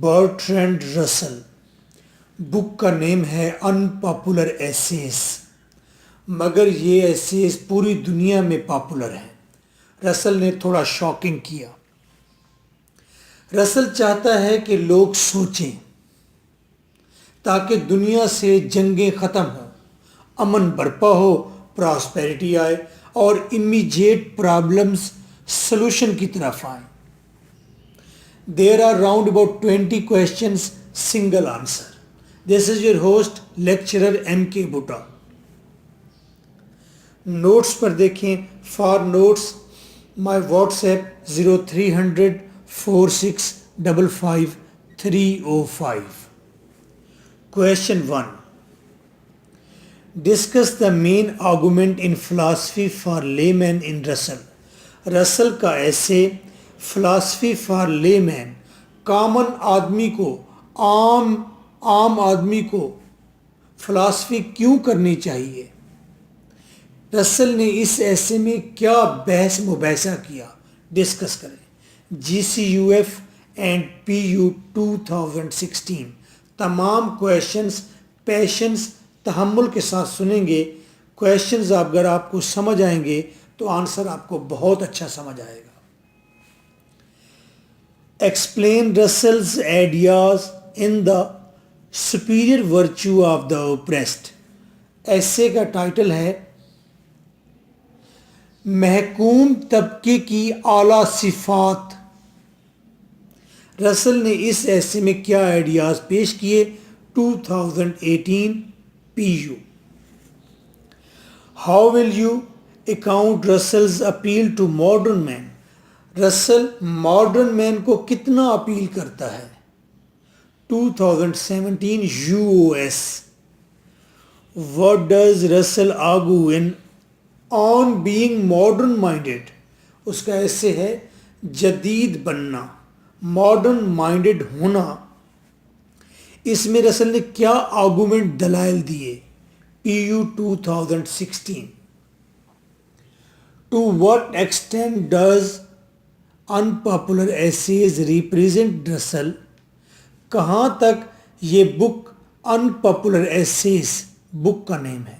Bertrand رسل. بک کا نیم ہے ان پاپولر ایسیز، مگر یہ ایسیز پوری دنیا میں پاپولر ہیں. رسل نے تھوڑا شاکنگ کیا. رسل چاہتا ہے کہ لوگ سوچیں تاکہ دنیا سے جنگیں ختم ہوں، امن برپا ہو، پراسپیرٹی آئے اور امیجیٹ پرابلمز سلوشن کی طرف آئیں. There are round about 20 questions, single answer. This is your host, lecturer M.K. Butta. Notes پر دیکھیں. For notes my WhatsApp 0300 4655 305. Question 1. Discuss the main argument in philosophy for layman in Russell. رسل کا ایسے philosophy for لے مین، common آدمی کو، عام آدمی کو فلاسفی کیوں کرنی چاہیے. رسل نے اس ایسے میں کیا بحث مباحثہ کیا، ڈسکس کریں. GCUF and PU 2016. تمام کویشچنز پیشنس تحمل کے ساتھ سنیں گے. کویشچنز اگر آپ کو سمجھ آئیں گے تو آنسر آپ کو بہت اچھا سمجھ آئے گا. Explain Russell's ideas in the superior virtue of the oppressed. ایسے کا ٹائٹل ہے محکوم طبقے کی اعلیٰ صفات. رسل نے اس ایسے میں کیا آئیڈیاز پیش کیے. 2018 PU. How will you account Russell's appeal to modern man? رسل ماڈرن مین کو کتنا اپیل کرتا ہے. 2017 US. What does Russell argue in on being modern minded? اس کا ایسے ہے جدید بننا، ماڈرن مائنڈڈ ہونا. اس میں رسل نے کیا آرگومنٹ دلائل دیے. PU 2016. To what extent does unpopular essays represent Russell? کہاں تک یہ بک unpopular essays بک کا نیم ہے،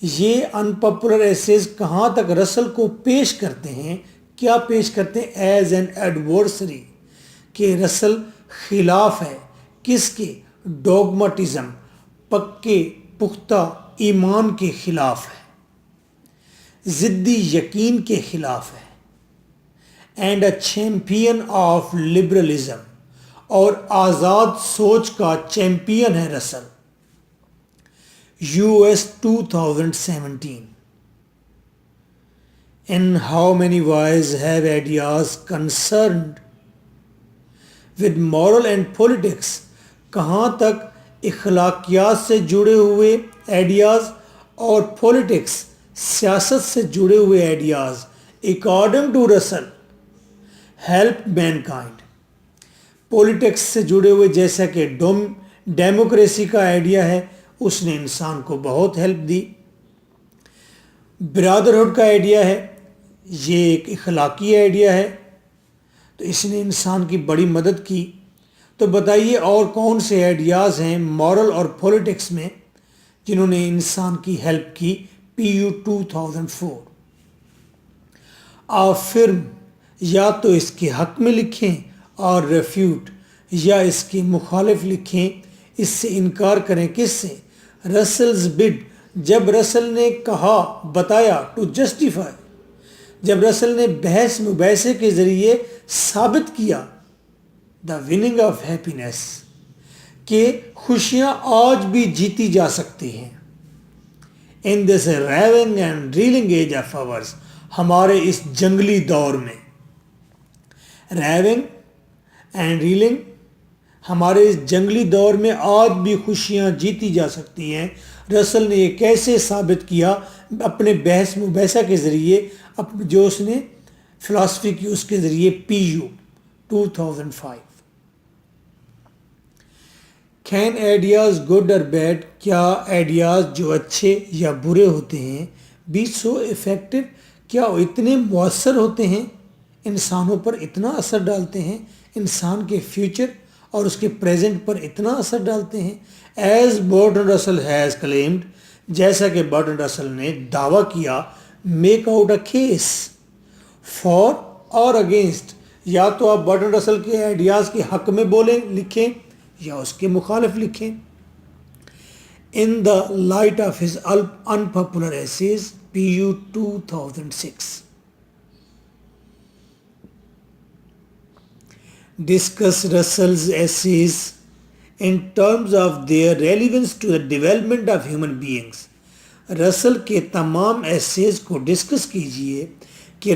یہ unpopular essays کہاں تک رسل کو پیش کرتے ہیں، کیا پیش کرتے ہیں. ایز این ایڈورسری، کہ رسل خلاف ہے کس کے، ڈوگماٹزم، پکے پختہ ایمان کے خلاف ہے، ضدی یقین کے خلاف ہے. And a champion of liberalism, اور آزاد سوچ کا چیمپئن ہے رسل. US 2017. In how many ways have ideas concerned with moral and politics? کہاں تک اخلاقیات سے جڑے ہوئے آئیڈیاز اور پولیٹکس، سیاست سے جڑے ہوئے ideas according to Russell help mankind. Politics سے جڑے ہوئے جیسا کہ ڈیموکریسی کا آئیڈیا ہے، اس نے انسان کو بہت ہیلپ دی. برادرہڈ کا آئیڈیا ہے، یہ ایک اخلاقی آئیڈیا ہے، تو اس نے انسان کی بڑی مدد کی. تو بتائیے اور کون سے آئیڈیاز ہیں مورل اور پولیٹکس میں جنہوں نے انسان کی ہیلپ کی. PU 2004. آفرم، یا تو اس کے حق میں لکھیں اور ریفیوٹ، یا اس کے مخالف لکھیں، اس سے انکار کریں. کس سے؟ رسلز بڈ، جب رسل نے کہا، بتایا. ٹو جسٹیفائی، جب رسل نے بحث مباحثے کے ذریعے ثابت کیا. دا وننگ آف ہیپینس، کہ خوشیاں آج بھی جیتی جا سکتی ہیں. In this raving and reeling age of ours, ہمارے اس جنگلی دور میں. ریونگ اینڈ ریلنگ، ہمارے اس جنگلی دور میں آج بھی خوشیاں جیتی جا سکتی ہیں. رسل نے یہ کیسے ثابت کیا؟ اپنے بحث مباحثہ کے ذریعے، جو اس نے فلاسفی کی اس کے ذریعے. PU 2005. Can ideas good or bad، کیا آئیڈیاز جو اچھے یا برے ہوتے ہیں، be so effective، کیا وہ اتنے مؤثر ہوتے ہیں، انسانوں پر اتنا اثر ڈالتے ہیں، انسان کے فیوچر اور اس کے پریزنٹ پر اتنا اثر ڈالتے ہیں. ایز برٹرنڈ رسل ہیز کلیمڈ, جیسا کہ برٹرنڈ رسل نے دعویٰ کیا, make out a case for اور اگینسٹ, یا تو آپ برٹرنڈ رسل کے آئیڈیاز کے حق میں بولیں, لکھیں, یا اس کے مخالف لکھیں. In the light of his unpopular essays, PU 2006. Discuss Russell's essays in terms of their relevance to the development of human beings. رسل کے تمام ایسیز کو ڈسکس کیجئے کہ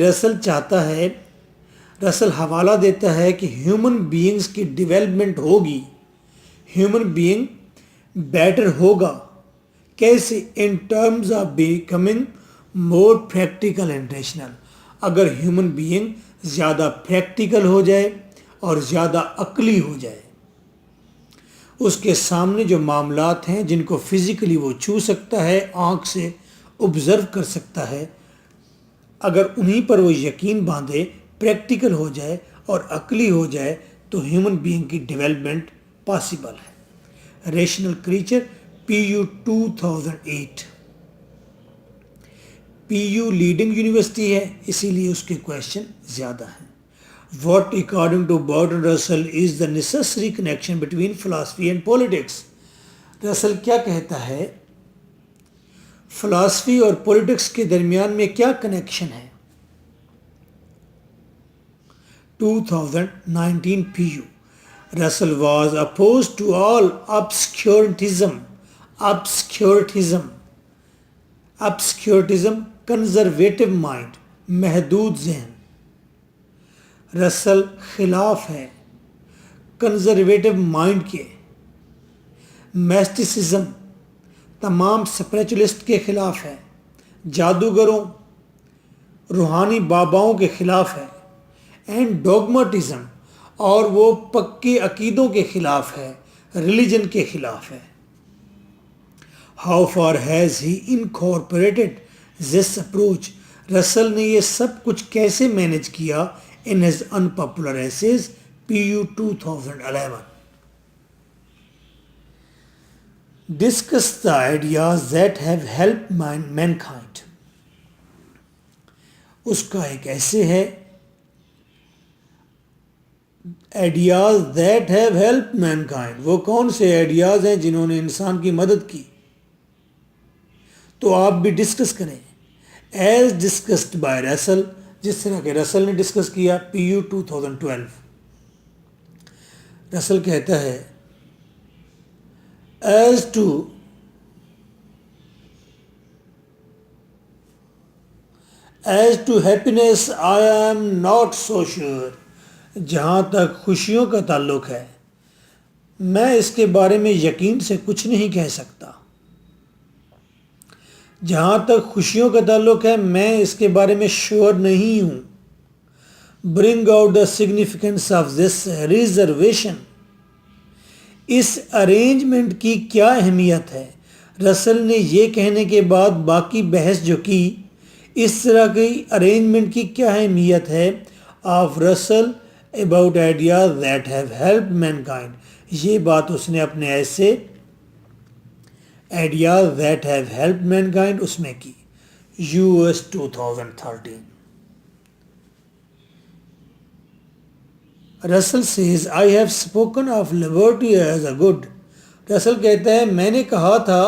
رسل حوالہ دیتا ہے کہ ہیومن بینگز کی ڈیولپمنٹ ہوگی, ہیومن بینگ بیٹر ہوگا کیسے, in terms of becoming more practical and rational, اگر ہیومن بینگ زیادہ پریکٹیکل ہو جائے اور زیادہ عقلی ہو جائے. اس کے سامنے جو معاملات ہیں جن کو فزیکلی وہ چھو سکتا ہے, آنکھ سے آبزرو کر سکتا ہے, اگر انہی پر وہ یقین باندھے, پریکٹیکل ہو جائے اور عقلی ہو جائے, تو ہیومن بینگ کی ڈیولپمنٹ پاسبل ہے. Rational creature, PU 2008. PU leading university ہے, اسی لیے اس کے کویشچن زیادہ ہیں. What according to Bertrand Russell is the necessary connection between philosophy and politics? رسل کیا کہتا ہے, فلاسفی اور پولیٹکس کے درمیان میں کیا کنیکشن ہے. 2019 PU. Russell was opposed to all obscurantism, conservative mind, محدود ذہن. رسل خلاف ہے کنزرویٹو مائنڈ کے, میسٹیسزم تمام اسپریچولسٹ کے خلاف ہے, جادوگروں روحانی باباؤں کے خلاف ہے, اینڈ ڈوگماٹزم اور وہ پکے عقیدوں کے خلاف ہے, ریلیجن کے خلاف ہے. How far has he incorporated this approach, رسل نے یہ سب کچھ کیسے مینج کیا in his unpopular essays, PU 2011. Discuss the ideas that have helped mankind. اس کا ایک ایسے ہے, ideas that have helped mankind. وہ کون سے آئیڈیاز ہیں جنہوں نے انسان کی مدد کی, تو آپ بھی ڈسکس کریں. As discussed by Russell, جس طرح کہ رسل نے ڈسکس کیا. PU 2012. رسل کہتا ہے, as to happiness I am not so sure. جہاں تک خوشیوں کا تعلق ہے میں اس کے بارے میں یقین سے کچھ نہیں کہہ سکتا. جہاں تک خوشیوں کا تعلق ہے میں اس کے بارے میں شیور نہیں ہوں. Bring out the significance of this reservation. اس ارینجمنٹ کی کیا اہمیت ہے. رسل نے یہ کہنے کے بعد باقی بحث جو کی, اس طرح کی ارینجمنٹ کی کیا اہمیت ہے. Of Russell about ideas that have helped mankind. یہ بات اس نے اپنے ایسے ideas that have helped mankind اس میں کی. US 2013. رسل says, I have spoken of liberty as a good. رسل کہتا ہے میں نے کہا تھا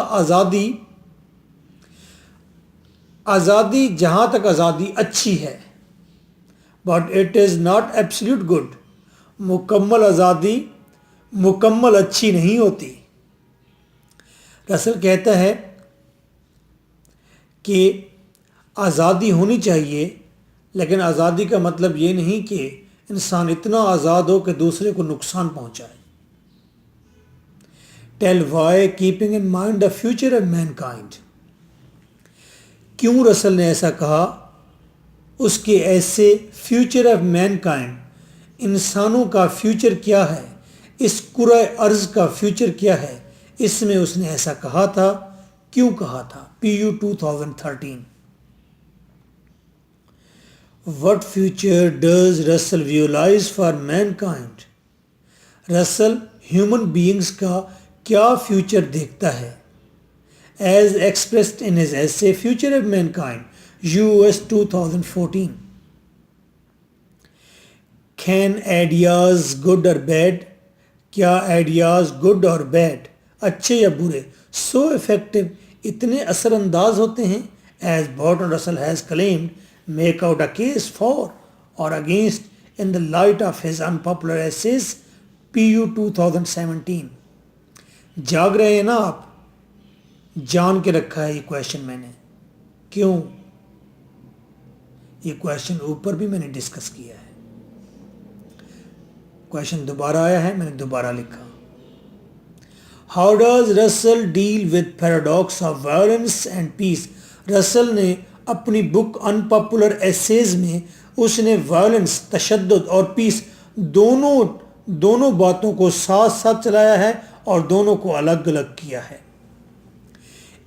آزادی جہاں تک آزادی اچھی ہے, but it is not absolute good. مکمل آزادی مکمل اچھی نہیں ہوتی. رسل کہتا ہے کہ آزادی ہونی چاہیے, لیکن آزادی کا مطلب یہ نہیں کہ انسان اتنا آزاد ہو کہ دوسرے کو نقصان پہنچائے. Tell why keeping in mind the future of mankind. کیوں رسل نے ایسا کہا. اس کے ایسے فیوچر آف مین کائنڈ, انسانوں کا فیوچر کیا ہے, اس کرۂ ارض کا فیوچر کیا ہے, اس میں اس نے ایسا کہا تھا. کیوں کہا تھا. PU 2013. What future does Russell visualize for mankind? Russell human beings کا کیا فیوچر دیکھتا ہے؟ As expressed in his essay future of mankind US 2014. Can ideas good اور بیڈ؟ کیا آئیڈیاز گڈ اور بیڈ، اچھے یا برے، سو افیکٹو، اتنے اثر انداز ہوتے ہیں as Bertrand Russell has claimed, make out a case for اور against in the light of his unpopular essays PU 2017. جاگ رہے ہیں نا آپ؟ جان کے رکھا ہے یہ کویشچن میں نے. کیوں؟ یہ کویشچن اوپر بھی میں نے ڈسکس کیا ہے. کویشچن دوبارہ آیا ہے، میں نے دوبارہ لکھا. How does Russell deal with paradox of violence and peace? Russell نے اپنی بک انپاپولر ایسیز میں اس نے وائلنس، تشدد اور پیس دونوں باتوں کو ساتھ ساتھ چلایا ہے اور دونوں کو الگ الگ کیا ہے.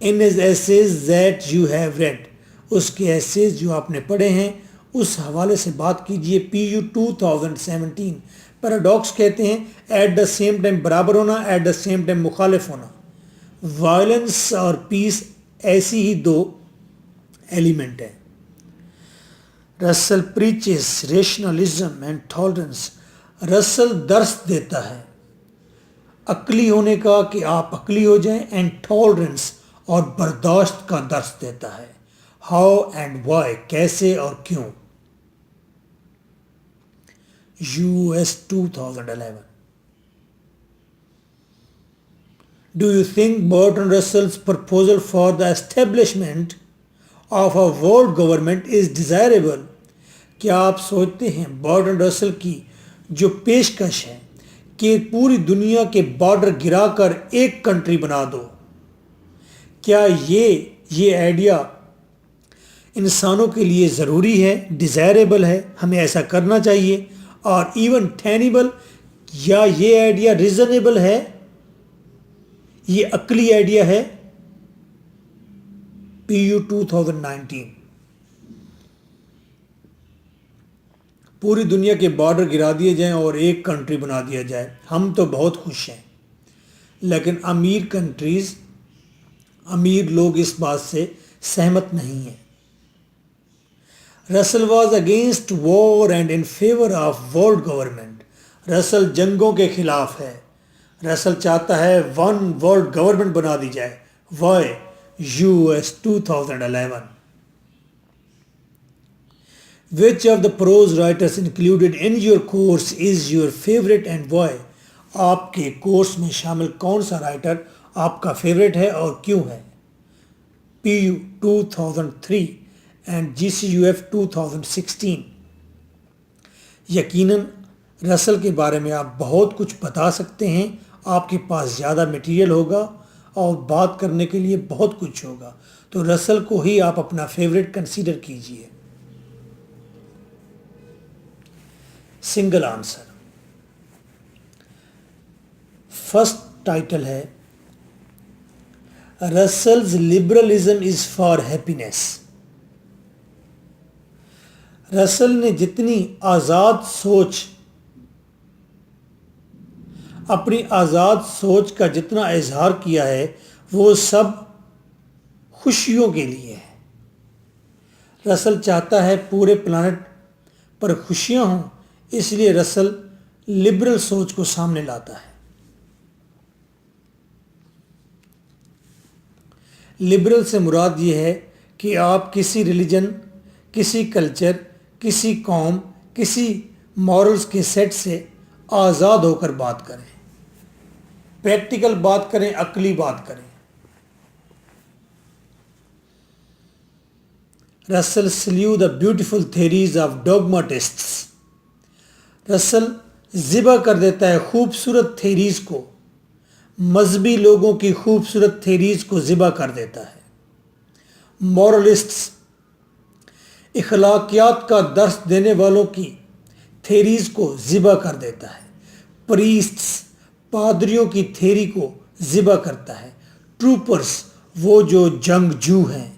ان his essays that you have read، اس کے ایسیز جو آپ نے پڑھے ہیں اس حوالے سے بات کیجئے. PU 2017. پیراڈاکس کہتے ہیں ایٹ دا سیم ٹائم برابر ہونا، ایٹ دا سیم ٹائم مخالف ہونا. وائلنس اور پیس ایسی ہی دو ایلیمنٹ ہیں. رسل پریچز ریشنلزم اینڈ ٹالرنس. رسل درس دیتا ہے عقلی ہونے کا کہ آپ عقلی ہو جائیں، اینڈ ٹالرنس اور برداشت کا درس دیتا ہے. ہاؤ اینڈ وائی، کیسے اور کیوں. US 2011. Do you think Bertrand Russell's proposal for the establishment of a world government is desirable؟ کیا آپ سوچتے ہیں برٹرانڈ رسل کی جو پیشکش ہے کہ پوری دنیا کے بارڈر گرا کر ایک کنٹری بنا دو، کیا یہ آئیڈیا انسانوں کے لیے ضروری ہے، ڈیزائریبل ہے، ہمیں ایسا کرنا چاہیے، اور ایون ٹینیبل، یا یہ آئیڈیا ریزنیبل ہے، یہ عقلی آئیڈیا ہے؟ PU 2019. پوری دنیا کے بارڈر گرا دیے جائیں اور ایک کنٹری بنا دیا جائے، ہم تو بہت خوش ہیں، لیکن امیر کنٹریز، امیر لوگ اس بات سے سہمت نہیں ہیں. Russell was against war and in favour of world government. Russell جنگوں کے خلاف ہے. رسل چاہتا ہے ون ورلڈ گورنمنٹ بنا دی جائے. Y? US 2011. Which of the prose writers included in your course is your favorite and why؟ آپ کے کورس میں شامل کون سا رائٹر آپ کا فیوریٹ ہے اور کیوں ہے؟ PU 2003 and GCUF 2016. یقیناً رسل کے بارے میں آپ بہت کچھ بتا سکتے ہیں، آپ کے پاس زیادہ مٹیریل ہوگا اور بات کرنے کے لیے بہت کچھ ہوگا، تو رسل کو ہی آپ اپنا فیوریٹ کنسیڈر کیجئے. Single answer. فرسٹ ٹائٹل ہے رسلز لبرلزم از فار ہیپینس. رسل نے جتنی آزاد سوچ، اپنی آزاد سوچ کا جتنا اظہار کیا ہے وہ سب خوشیوں کے لیے ہے. رسل چاہتا ہے پورے پلانٹ پر خوشیاں ہوں، اس لیے رسل لبرل سوچ کو سامنے لاتا ہے. لبرل سے مراد یہ ہے کہ آپ کسی ریلیجن، کسی کلچر، کسی قوم، کسی مورلز کے سیٹ سے آزاد ہو کر بات کریں، پریکٹیکل بات کریں، عقلی بات کریں. Russell slew the beautiful theories of dogmatists. Russell ذبح کر دیتا ہے خوبصورت تھیریز کو، مذہبی لوگوں کی خوبصورت تھیریز کو ذبح کر دیتا ہے. مورلسٹس، اخلاقیات کا درس دینے والوں کی تھیریز کو ذبح کر دیتا ہے. پریسٹس، پادریوں کی تھیری کو ذبح کرتا ہے. ٹروپرز، وہ جو جنگجو ہیں،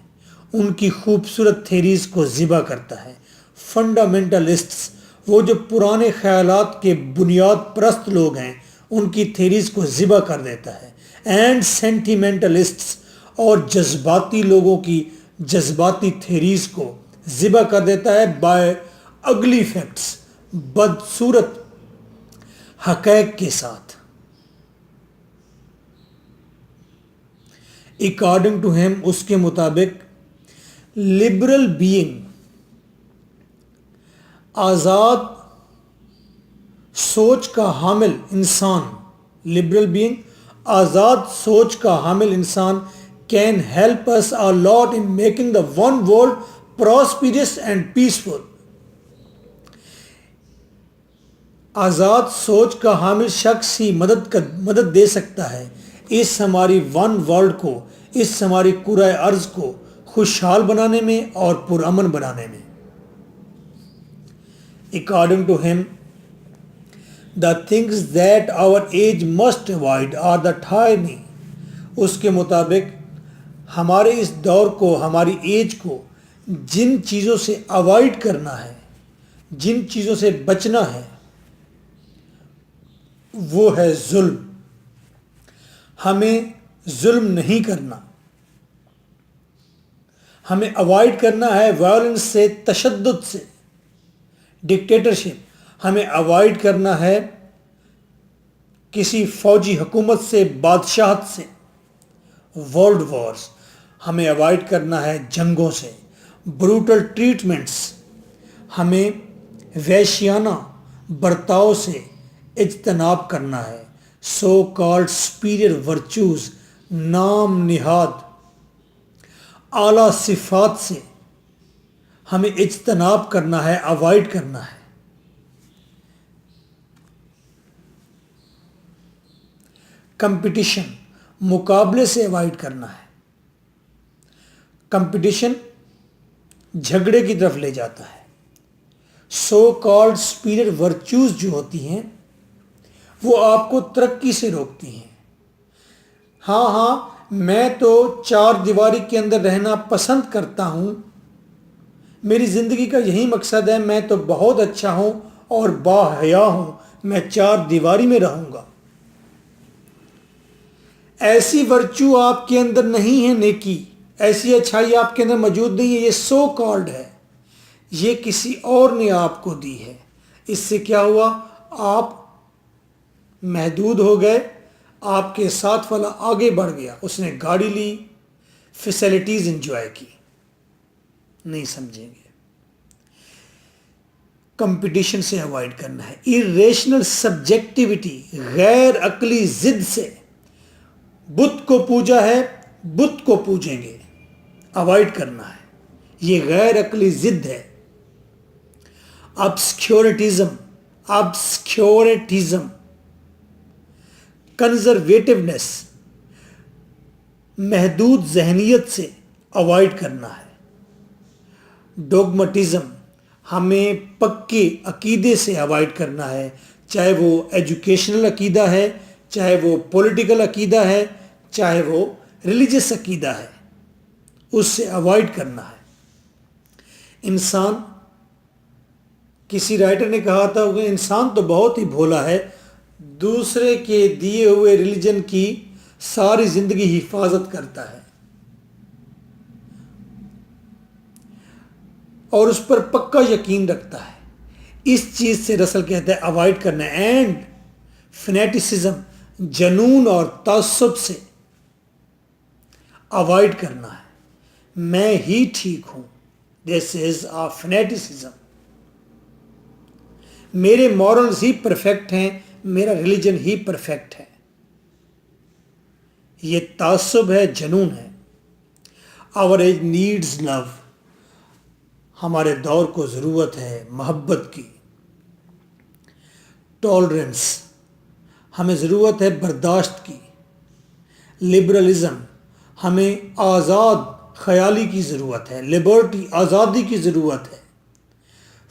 ان کی خوبصورت تھیریز کو ذبح کرتا ہے. فنڈامنٹلسٹس، وہ جو پرانے خیالات کے بنیاد پرست لوگ ہیں، ان کی تھیریز کو ذبح کر دیتا ہے. اینڈ سینٹیمنٹلسٹس اور جذباتی لوگوں کی جذباتی تھیریز کو ذبح کر دیتا ہے بائی اگلی فیکٹس، بدصورت حقائق کے ساتھ. اکارڈنگ ٹو ہیم، اس کے مطابق لبرل بینگ، آزاد سوچ کا حامل انسان، لبرل بینگ آزاد سوچ کا حامل انسان can help us a lot in making the one world prosperous and peaceful. آزاد سوچ کا حامل شخص ہی مدد دے سکتا ہے اس ہماری ون ورلڈ کو، اس ہماری کرۂ ارض کو خوشحال بنانے میں اور پرامن بنانے میں. According to him, the things that our age must avoid are the tyranny. اس کے مطابق ہمارے اس دور کو، ہماری ایج کو جن چیزوں سے اوائڈ کرنا ہے، جن چیزوں سے بچنا ہے، وہ ہے ظلم. ہمیں ظلم نہیں کرنا، ہمیں اوائڈ کرنا ہے وائلنس سے، تشدد سے، ڈکٹیٹرشپ. ہمیں اوائڈ کرنا ہے کسی فوجی حکومت سے، بادشاہت سے، ورلڈ وارز. ہمیں اوائڈ کرنا ہے جنگوں سے، بروٹل ٹریٹمنٹس. ہمیں وحشیانہ برتاؤ سے اجتناب کرنا ہے. سو کالڈ سپیریئر ورچوز، نام نہاد اعلیٰ صفات سے ہمیں اجتناب کرنا ہے، اوائڈ کرنا ہے. کمپٹیشن، مقابلے سے اوائڈ کرنا ہے. کمپٹیشن جھگڑے کی طرف لے جاتا ہے. سو کالڈ سپیریئر ورچوز جو ہوتی ہیں وہ آپ کو ترقی سے روکتی ہیں. ہاں میں تو چار دیواری کے اندر رہنا پسند کرتا ہوں، میری زندگی کا یہی مقصد ہے، میں تو بہت اچھا ہوں اور باحیا ہوں، میں چار دیواری میں رہوں گا. ایسی ورچو آپ کے اندر نہیں ہے، نیکی، ایسی اچھائی آپ کے اندر موجود نہیں ہے. یہ سو کالڈ ہے، یہ کسی اور نے آپ کو دی ہے. اس سے کیا ہوا؟ آپ محدود ہو گئے، آپ کے ساتھ والا آگے بڑھ گیا، اس نے گاڑی لی، فیسلٹیز انجوائے کی. نہیں سمجھیں گے. کمپٹیشن سے اوائڈ کرنا ہے. irrational سبجیکٹیوٹی، غیر عقلی ضد سے، بت کو پوجا ہے، بت کو پوجیں گے، اوائڈ کرنا ہے. یہ غیر عقلی ضد ہے. obscurantism، کنزرویٹونیس، محدود ذہنیت سے اوائڈ کرنا ہے. ڈوگمٹزم، ہمیں پکے عقیدے سے اوائڈ کرنا ہے، چاہے وہ ایجوکیشنل عقیدہ ہے، چاہے وہ پولیٹیکل عقیدہ ہے، چاہے وہ ریلیجس عقیدہ ہے، اس سے اوائڈ کرنا ہے. انسان، کسی رائٹر نے کہا تھا کہ انسان تو بہت ہی بھولا ہے، دوسرے کے دیے ہوئے ریلیجن کی ساری زندگی حفاظت کرتا ہے اور اس پر پکا یقین رکھتا ہے. اس چیز سے رسل کہتا ہے اوائڈ کرنا ہے. اینڈ فنیٹسزم، جنون اور تعصب سے اوائڈ کرنا ہے. میں ہی ٹھیک ہوں، دس از اے فنیٹسزم. میرے مورلز ہی پرفیکٹ ہیں، میرا ریلیجن ہی پرفیکٹ ہے. یہ تعصب ہے، جنون ہے. آور ایج نیڈز لو، ہمارے دور کو ضرورت ہے محبت کی. ٹالرنس، ہمیں ضرورت ہے برداشت کی. لبرلزم، ہمیں آزاد خیالی کی ضرورت ہے. لبرٹی، آزادی کی ضرورت ہے.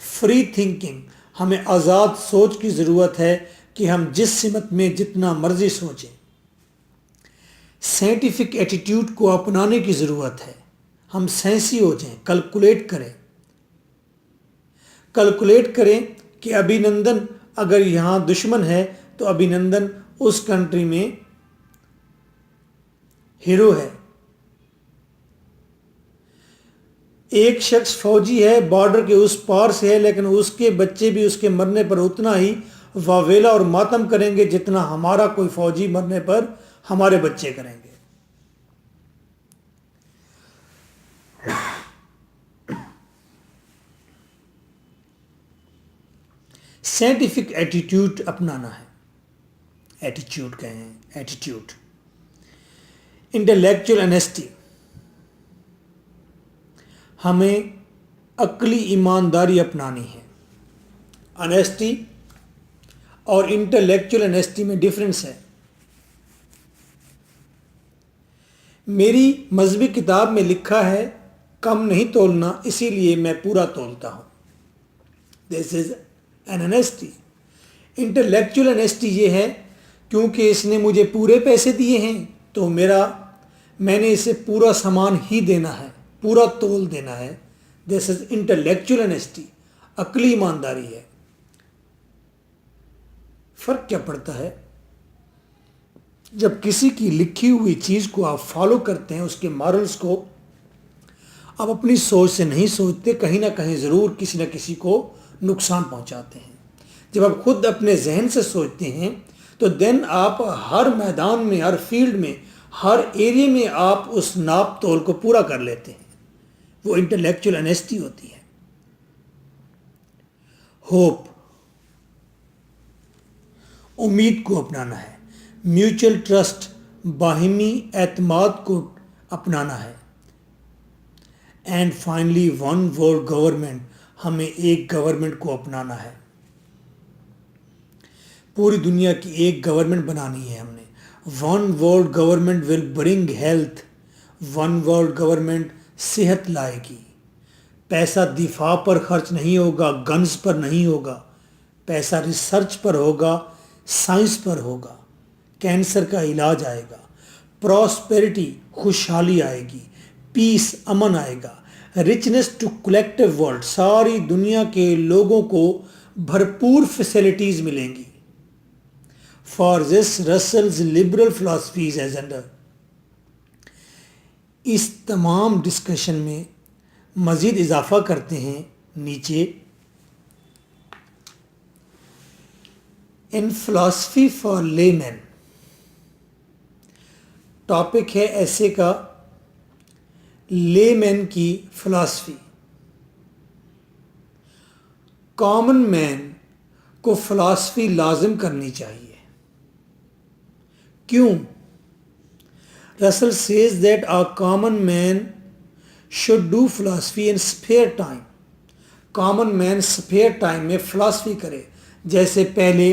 فری تھنکنگ، ہمیں آزاد سوچ کی ضرورت ہے کہ ہم جس سمت میں جتنا مرضی سوچیں. سائنٹیفک ایٹیٹیوڈ کو اپنانے کی ضرورت ہے، ہم سائنسی ہو جائیں، کیلکولیٹ کریں کہ ابھی نندن اگر یہاں دشمن ہے تو ابھی نندن اس کنٹری میں ہیرو ہے. ایک شخص فوجی ہے، بارڈر کے اس پار سے ہے، لیکن اس کے بچے بھی اس کے مرنے پر اتنا ہی واویلا اور ماتم کریں گے جتنا ہمارا کوئی فوجی مرنے پر ہمارے بچے کریں گے. سائنٹیفک ایٹیٹیوڈ اپنانا ہے. ایٹیٹیوڈ کہیں، ایٹیٹیوڈ. انٹلیکچوئل انیسٹی، ہمیں عقلی ایمانداری اپنانی ہے. انیسٹی اور انٹلیکچوئل انیسٹی میں ڈفرینس ہے. میری مذہبی کتاب میں لکھا ہے کم نہیں تولنا، اسی لیے میں پورا تولتا ہوں. دس is an honesty. Intellectual honesty یہ ہے کیونکہ اس نے مجھے پورے پیسے دیے ہیں تو میں نے اسے پورا سامان ہی دینا ہے، پورا تول دینا ہے. دس از انٹلیکچوئل انیسٹی، عقلی ایمانداری ہے. فرق کیا پڑتا ہے؟ جب کسی کی لکھی ہوئی چیز کو آپ فالو کرتے ہیں، اس کے مارلز کو آپ اپنی سوچ سے نہیں سوچتے، کہیں نہ کہیں ضرور کسی نہ کسی کو نقصان پہنچاتے ہیں. جب آپ خود اپنے ذہن سے سوچتے ہیں تو دین آپ ہر میدان میں، ہر فیلڈ میں، ہر ایریے میں آپ اس ناپ تول کو پورا کر لیتے ہیں. وہ انٹلیکچوئل انیسٹی ہوتی ہے. ہوپ، امید کو اپنانا ہے. میوچل ٹرسٹ، باہمی اعتماد کو اپنانا ہے. And finally one world government, ہمیں ایک گورنمنٹ کو اپنانا ہے. پوری دنیا کی ایک گورنمنٹ بنانی ہے ہم نے. One world government will bring health. One world government صحت لائے گی. پیسہ دفاع پر خرچ نہیں ہوگا، گنز پر نہیں ہوگا. پیسہ ریسرچ پر ہوگا، سائنس پر ہوگا. کینسر کا علاج آئے گا. پراسپیرٹی، خوشحالی آئے گی. پیس، امن آئے گا. رچنس ٹو کلیکٹیو ورلڈ، ساری دنیا کے لوگوں کو بھرپور فیسلٹیز ملیں گی. For this Russell's liberal philosophies as under. اس تمام ڈسکشن میں مزید اضافہ کرتے ہیں نیچے. ان فلاسفی فار لے مین، ٹاپک ہے ایسے کا لے مین کی فلاسفی. کامن مین کو فلاسفی لازم کرنی چاہیے. کیوں؟ رسل says that a common man should do philosophy in spare time. Common man spare time میں فلاسفی کرے. جیسے پہلے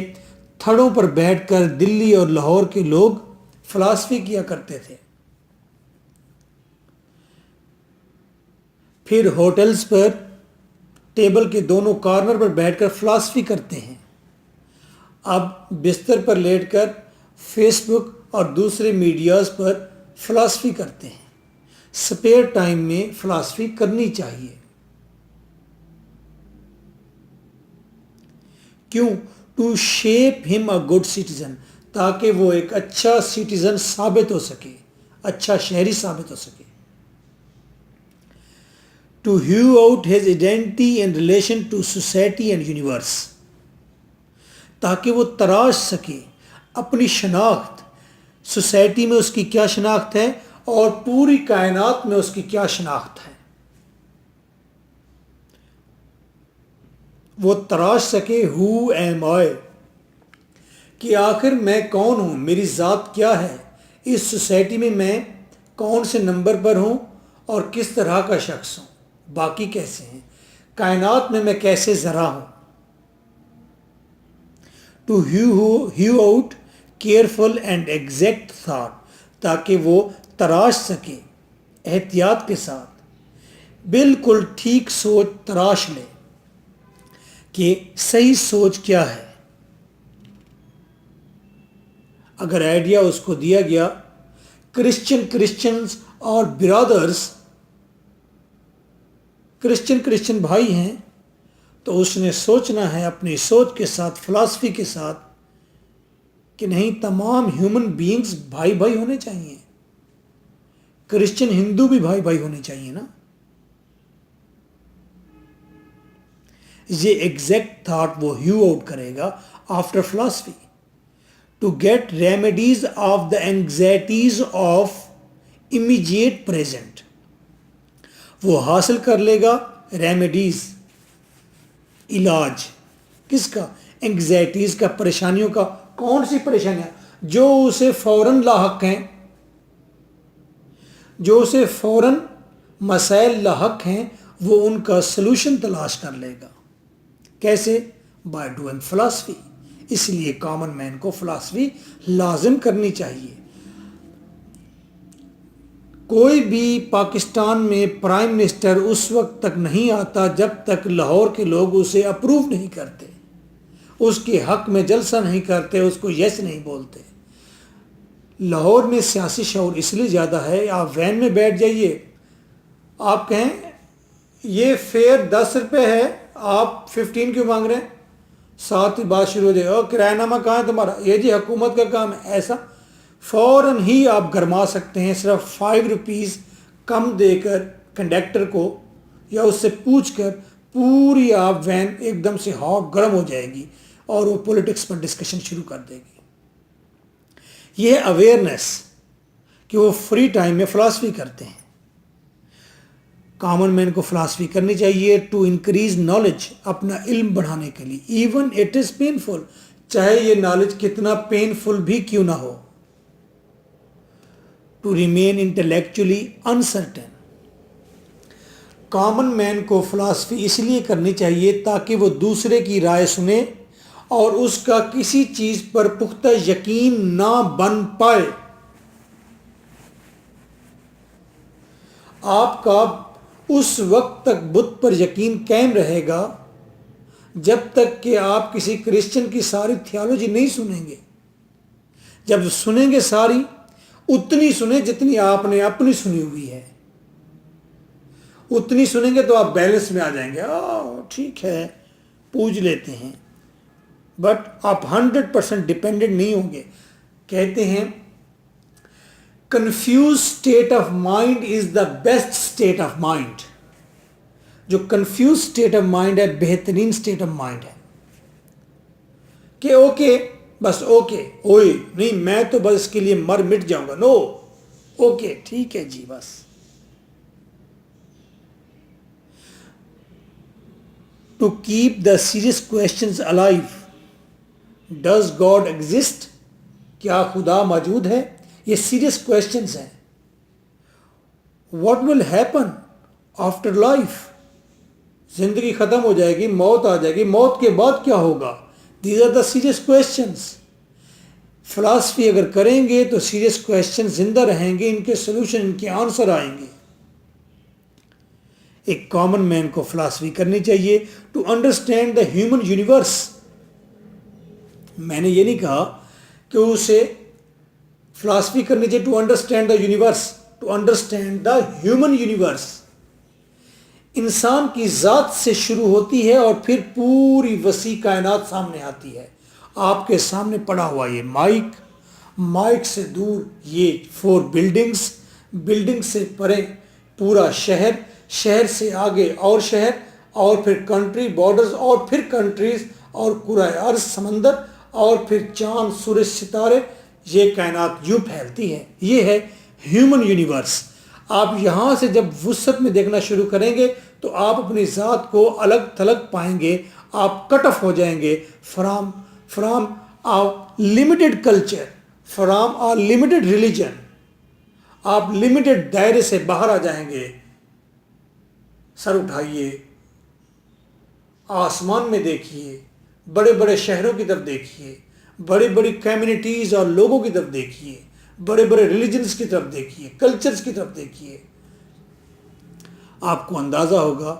تھڑوں پر بیٹھ کر دلی اور لاہور کے لوگ فلاسفی کیا کرتے تھے. پھر ہوٹلز پر ٹیبل کے دونوں کارنر پر بیٹھ کر فلاسفی کرتے ہیں. اب بستر پر لیٹ کر فیس بک اور دوسرے میڈیاز پر فلاسفی کرتے ہیں. سپیئر ٹائم میں فلاسفی کرنی چاہیے. کیوں؟ ٹو شیپ ہم اے گڈ سٹیزن، تاکہ وہ ایک اچھا سٹیزن ثابت ہو سکے، اچھا شہری ثابت ہو سکے. To hew out his identity in relation to society and universe, تاکہ وہ تراش سکے اپنی شناخت. سوسائٹی میں اس کی کیا شناخت ہے اور پوری کائنات میں اس کی کیا شناخت ہے. وہ تراش سکے ہو ایم آئی، کہ آخر میں کون ہوں، میری ذات کیا ہے، اس سوسائٹی میں کون سے نمبر پر ہوں اور کس طرح کا شخص ہوں، باقی کیسے ہیں، کائنات میں کیسے ذرا ہوں. To hew out careful and exact thought, تاکہ وہ تراش سکے احتیاط کے ساتھ بالکل ٹھیک سوچ تراش لے کہ صحیح سوچ کیا ہے. اگر آئیڈیا اس کو دیا گیا کرسچنز اور برادرز، کرسچن بھائی ہیں، تو اس نے سوچنا ہے اپنی سوچ کے ساتھ، فلاسفی کے ساتھ، کہ نہیں تمام ہیومن بینگز بھائی بھائی ہونے چاہیے, کرسچن ہندو بھی بھائی بھائی ہونے چاہیے نا. یہ ایگزیکٹ تھاٹ وہ ہیو آؤٹ کرے گا after philosophy to get remedies of the anxieties of immediate present. وہ حاصل کر لے گا ریمیڈیز, علاج کس کا؟ اینگزائٹیز کا, پریشانیوں کا. کون سی پریشانیاں؟ جو اسے فوراً لاحق ہیں, جو اسے فوراً مسائل لاحق ہیں, وہ ان کا سلوشن تلاش کر لے گا. کیسے؟ By doing philosophy. اس لیے کامن مین کو فلاسفی لازم کرنی چاہیے. کوئی بھی پاکستان میں پرائم منسٹر اس وقت تک نہیں آتا جب تک لاہور کے لوگ اسے اپروو نہیں کرتے, اس کے حق میں جلسہ نہیں کرتے, اس کو یس نہیں بولتے. لاہور میں سیاسی شعور اس لیے زیادہ ہے, آپ وین میں بیٹھ جائیے, آپ کہیں یہ فیئر 10 روپے ہے, آپ 15 کیوں مانگ رہے ہیں؟ ساتھ ہی بات شروع ہو جائے, اور کرایہ نامہ کہاں ہے تمہارا؟ یہ جی حکومت کا کام ہے. ایسا فوراً ہی آپ گرما سکتے ہیں, صرف 5 روپیز کم دے کر کنڈکٹر کو یا اس سے پوچھ کر. پوری آپ وین ایک دم سے ہاٹ گرم ہو جائے گی اور وہ پولیٹکس پر ڈسکشن شروع کر دے گی. یہ اویئرنیس کہ وہ فری ٹائم میں فلاسفی کرتے ہیں. کامن مین کو فلاسفی کرنی چاہیے ٹو انکریز نالج, اپنا علم بڑھانے کے لیے. ایون اٹ از پینفل, چاہے یہ نالج کتنا پینفل بھی کیوں نہ ہو. To remain intellectually uncertain. Common man کو فلاسفی اس لیے کرنی چاہیے تاکہ وہ دوسرے کی رائے سنے اور اس کا کسی چیز پر پختہ یقین نہ بن پائے. آپ کا اس وقت تک بت پر یقین قائم رہے گا جب تک کہ آپ کسی کرسچن کی ساری تھیالوجی نہیں سنیں گے. جب سنیں گے ساری, اتنی سنیں جتنی آپ نے اپنی سنی ہوئی ہے, اتنی سنیں گے تو آپ بیلنس میں آ جائیں گے. ٹھیک ہے پوج لیتے ہیں, بٹ آپ 100% ڈیپینڈنٹ نہیں ہوں گے. کہتے ہیں confused state of mind is the best state of mind. جو کنفیوز اسٹیٹ آف مائنڈ ہے بہترین اسٹیٹ آف مائنڈ ہے. کہ اوکے بس اوکے, اوئے نہیں میں تو بس اس کے لیے مر مٹ جاؤں گا. نو, اوکے ٹھیک ہے جی بس. To keep the serious questions alive. Does God exist? کیا خدا موجود ہے؟ یہ سیریس کوشچنز ہیں. What will happen after life? زندگی ختم ہو جائے گی, موت آ جائے گی, موت کے بعد کیا ہوگا؟ These are the serious questions. Philosophy اگر کریں گے تو سیریس کوشچن زندہ رہیں گے, ان کے سلوشن, ان کے آنسر آئیں گے. ایک کامن مین کو فلاسفی کرنی چاہیے to understand the human universe. میں نے یہ نہیں کہا کہ اسے فلاسفی کرنی چاہیے to understand the universe, to understand the human universe. انسان کی ذات سے شروع ہوتی ہے اور پھر پوری وسیع کائنات سامنے آتی ہے. آپ کے سامنے پڑا ہوا یہ مائک, مائک سے دور یہ 4 بلڈنگز, بلڈنگ سے پرے پورا شہر, شہر سے آگے اور شہر, اور پھر کنٹری بارڈرز, اور پھر کنٹریز, اور کرۂ ارض سمندر, اور پھر چاند سورج ستارے. یہ کائنات یوں پھیلتی ہے. یہ ہے ہیومن یونیورس. آپ یہاں سے جب وسعت میں دیکھنا شروع کریں گے تو آپ اپنی ذات کو الگ تھلگ پائیں گے. آپ کٹ آف ہو جائیں گے from limited culture, from limited religion. آپ لمیٹڈ دائرے سے باہر آ جائیں گے. سر اٹھائیے, آسمان میں دیکھیے, بڑے بڑے شہروں کی طرف دیکھیے, بڑی بڑی کمیونٹیز اور لوگوں کی طرف دیکھیے, بڑے بڑے ریلیجنز کی طرف دیکھیے, کلچرز کی طرف دیکھیے. آپ کو اندازہ ہوگا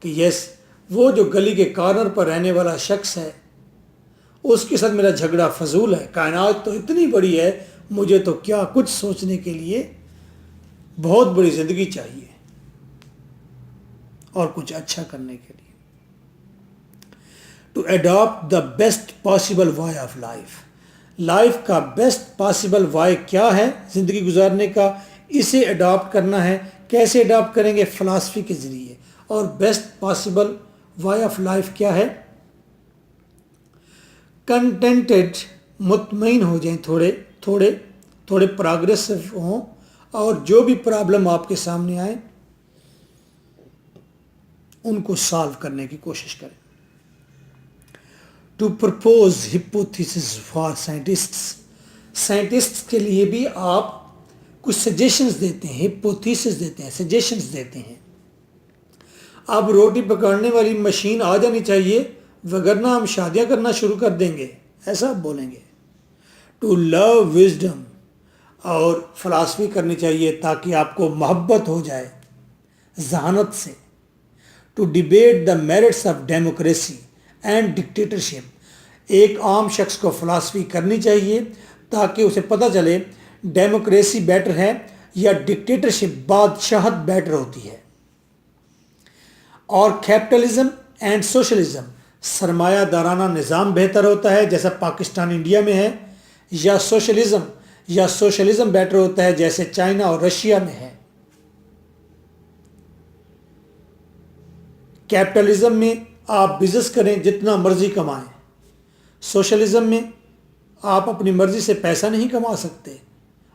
کہ یس, وہ جو گلی کے کارنر پر رہنے والا شخص ہے اس کے ساتھ میرا جھگڑا فضول ہے. کائنات تو اتنی بڑی ہے, مجھے تو کیا کچھ سوچنے کے لیے بہت بڑی زندگی چاہیے اور کچھ اچھا کرنے کے لیے. To adapt the best possible way of life. Life کا بیسٹ پاسبل وائی کیا ہے زندگی گزارنے کا، اسے اڈاپٹ کرنا ہے. کیسے اڈاپٹ کریں گے؟ فلاسفی کے ذریعے. اور best possible way of life کیا ہے؟ کنٹینٹڈ، مطمئن ہو جائیں، تھوڑے پروگریسو ہوں، اور جو بھی پرابلم آپ کے سامنے آئیں ان کو سالو کرنے کی کوشش کریں. ٹو پرپوز ہپوتھیسس فار سائنٹسٹ کے لیے بھی آپ کچھ سجیشنز دیتے ہیں، ہپوتھیسس دیتے ہیں، سجیشنز دیتے ہیں. اب روٹی پکانے والی مشین آ جانی چاہیے، وگرنہ ہم شادیاں کرنا شروع کر دیں گے، ایسا آپ بولیں گے. ٹو لو وزڈم، اور فلاسفی کرنی چاہیے تاکہ آپ کو محبت ہو جائے ذہانت سے. To debate the merits of democracy and dictatorship, ایک عام شخص کو فلاسفی کرنی چاہیے تاکہ اسے پتہ چلے ڈیموکریسی بیٹر ہے یا ڈکٹیٹرشپ، بادشاہت بیٹر ہوتی ہے. اور کیپٹلزم اینڈ سوشلزم، سرمایہ دارانہ نظام بہتر ہوتا ہے جیسا پاکستان انڈیا میں ہے، یا سوشلزم بیٹر ہوتا ہے جیسے چائنا اور رشیا میں ہے. کیپٹلزم میں آپ بزنس کریں، جتنا مرضی کمائیں. سوشلزم میں آپ اپنی مرضی سے پیسہ نہیں کما سکتے،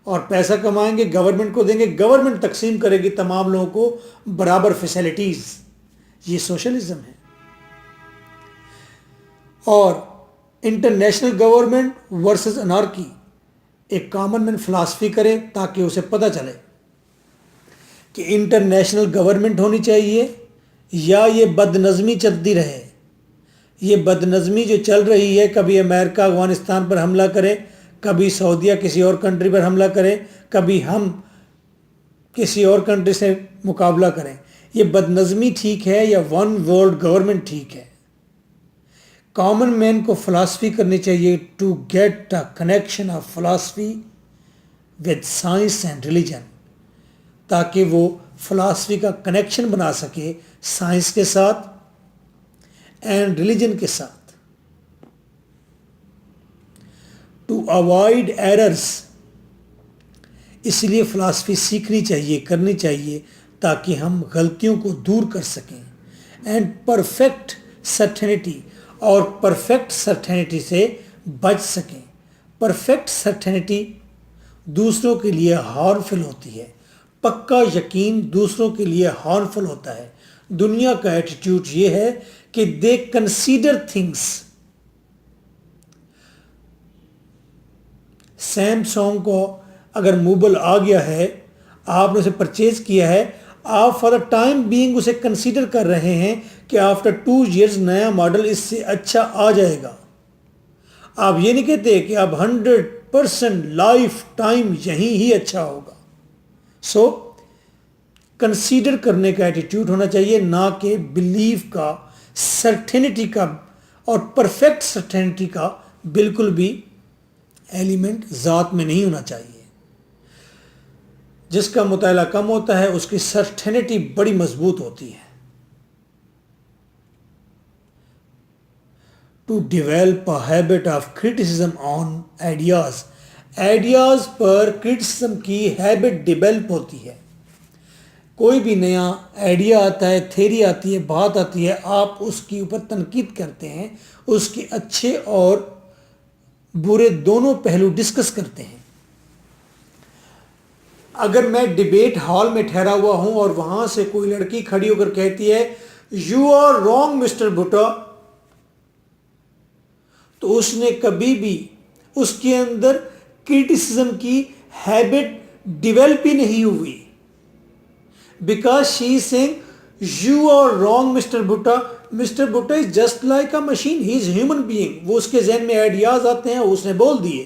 اور پیسہ کمائیں گے گورنمنٹ کو دیں گے، گورنمنٹ تقسیم کرے گی تمام لوگوں کو برابر فیسلٹیز. یہ سوشلزم ہے. اور انٹرنیشنل گورنمنٹ ورسز انارکی، ایک کامن مین فلاسفی کرے تاکہ اسے پتہ چلے کہ انٹرنیشنل گورنمنٹ ہونی چاہیے یا یہ بد نظمی چلتی رہے. یہ بد نظمی جو چل رہی ہے، کبھی امریکہ افغانستان پر حملہ کرے، کبھی سعودیہ کسی اور کنٹری پر حملہ کرے، کبھی ہم کسی اور کنٹری سے مقابلہ کریں، یہ بد نظمی ٹھیک ہے یا ون ورلڈ گورنمنٹ ٹھیک ہے؟ کامن مین کو فلاسفی کرنی چاہیے to get a connection of philosophy with science and religion, تاکہ وہ فلاسفی کا کنیکشن بنا سکے سائنس کے ساتھ اینڈ ریلیجن کے ساتھ. ٹو اوائڈ ایررز، اس لیے فلاسفی سیکھنی چاہیے، کرنی چاہیے تاکہ ہم غلطیوں کو دور کر سکیں. اینڈ پرفیکٹ سرٹینٹی، اور پرفیکٹ سرٹینٹی سے بچ سکیں. پرفیکٹ سرٹینٹی دوسروں کے لیے ہارمفل ہوتی ہے، پکا یقین دوسروں کے لیے ہارمفل ہوتا ہے. دنیا کا ایٹیٹیوڈ یہ ہے کہ دے کنسیڈر تھنگس. سیمسونگ کو اگر موبائل آ گیا ہے، آپ نے اسے پرچیز کیا ہے، آپ فار دا ٹائم بینگ اسے کنسیڈر کر رہے ہیں کہ آفٹر 2 ایئرز نیا ماڈل اس سے اچھا آ جائے گا. آپ یہ نہیں کہتے کہ اب 100% لائف ٹائم یہیں ہی اچھا ہوگا. سو کنسیڈر کرنے کا ایٹیٹیوڈ ہونا چاہیے، نہ کہ بلیف کا، سرٹینٹی کا، اور پرفیکٹ سرٹینٹی کا بالکل بھی ایلیمنٹ ذات میں نہیں ہونا چاہیے. جس کا مطالعہ کم ہوتا ہے اس کی سرٹینٹی بڑی مضبوط ہوتی ہے. To develop a habit of criticism on ideas, ideas پر کریٹیسزم کی ہیبٹ ڈیولپ ہوتی ہے. کوئی بھی نیا آئیڈیا آتا ہے، تھیری آتی ہے، بات آتی ہے، آپ اس کی اوپر تنقید کرتے ہیں، اس کے اچھے اور برے دونوں پہلو ڈسکس کرتے ہیں. اگر میں ڈیبیٹ ہال میں ٹھہرا ہوا ہوں اور وہاں سے کوئی لڑکی کھڑی ہو کر کہتی ہے you are wrong mister Bhutta, تو اس نے کبھی بھی اس کے اندر کریٹیسزم کی ہیبٹ ڈیولپ ہی نہیں ہوئی. Because she is saying you are wrong mister Bhutta. Mister Bhutta is just like a machine, he is human being. وہ اس کے ذہن میں آئیڈیاز آتے ہیں، اس نے بول دیے.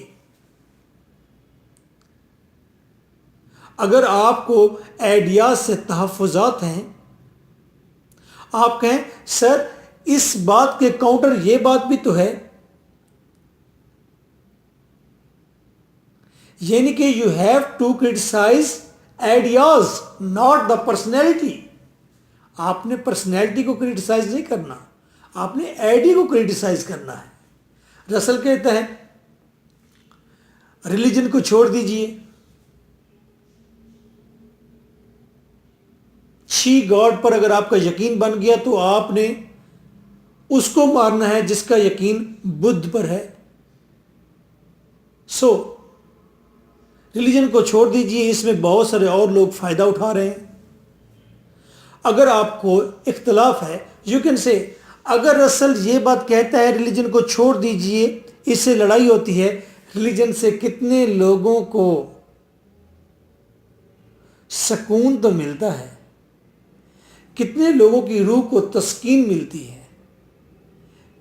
اگر آپ کو آئیڈیاز سے تحفظات ہیں، آپ کہیں سر اس بات کے کاؤنٹر یہ بات بھی تو ہے، یعنی کہ you have to criticise ideas not the personality. آپ نے پرسنالٹی کو کریٹیسائز نہیں کرنا، آپ نے آئیڈیا کو کریٹیسائز کرنا ہے. رسل کہتا ہے ریلیجن کو چھوڑ دیجئے. چھی گاڈ پر اگر آپ کا یقین بن گیا تو آپ نے اس کو مارنا ہے جس کا یقین بدھ پر ہے. سو ریلیجن کو چھوڑ دیجئے, اس میں بہت سارے اور لوگ فائدہ اٹھا رہے ہیں. اگر آپ کو اختلاف ہے, یو کین سے, اگر رسل یہ بات کہتا ہے ریلیجن کو چھوڑ دیجئے, اس سے لڑائی ہوتی ہے, ریلیجن سے کتنے لوگوں کو سکون تو ملتا ہے, کتنے لوگوں کی روح کو تسکین ملتی ہے,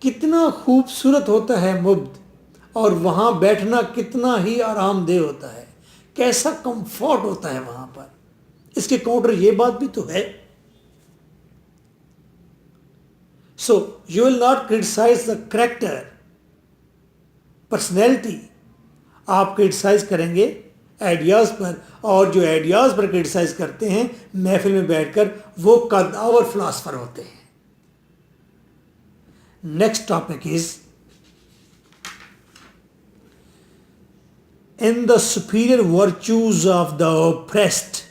کتنا خوبصورت ہوتا ہے مبد, اور وہاں بیٹھنا کتنا ہی آرام دہ ہوتا ہے, کیسا کمفورٹ ہوتا ہے وہاں پر. اس کے کاؤنٹر یہ بات بھی تو ہے. So you will not criticise the character, personality, آپ کرٹیسائز کریں گے آئیڈیاز پر, اور جو آئیڈیاز پر کرٹیسائز کرتے ہیں محفل میں بیٹھ کر وہ قدآور فلاسفر ہوتے ہیں. Next topic is in the superior virtues of the oppressed.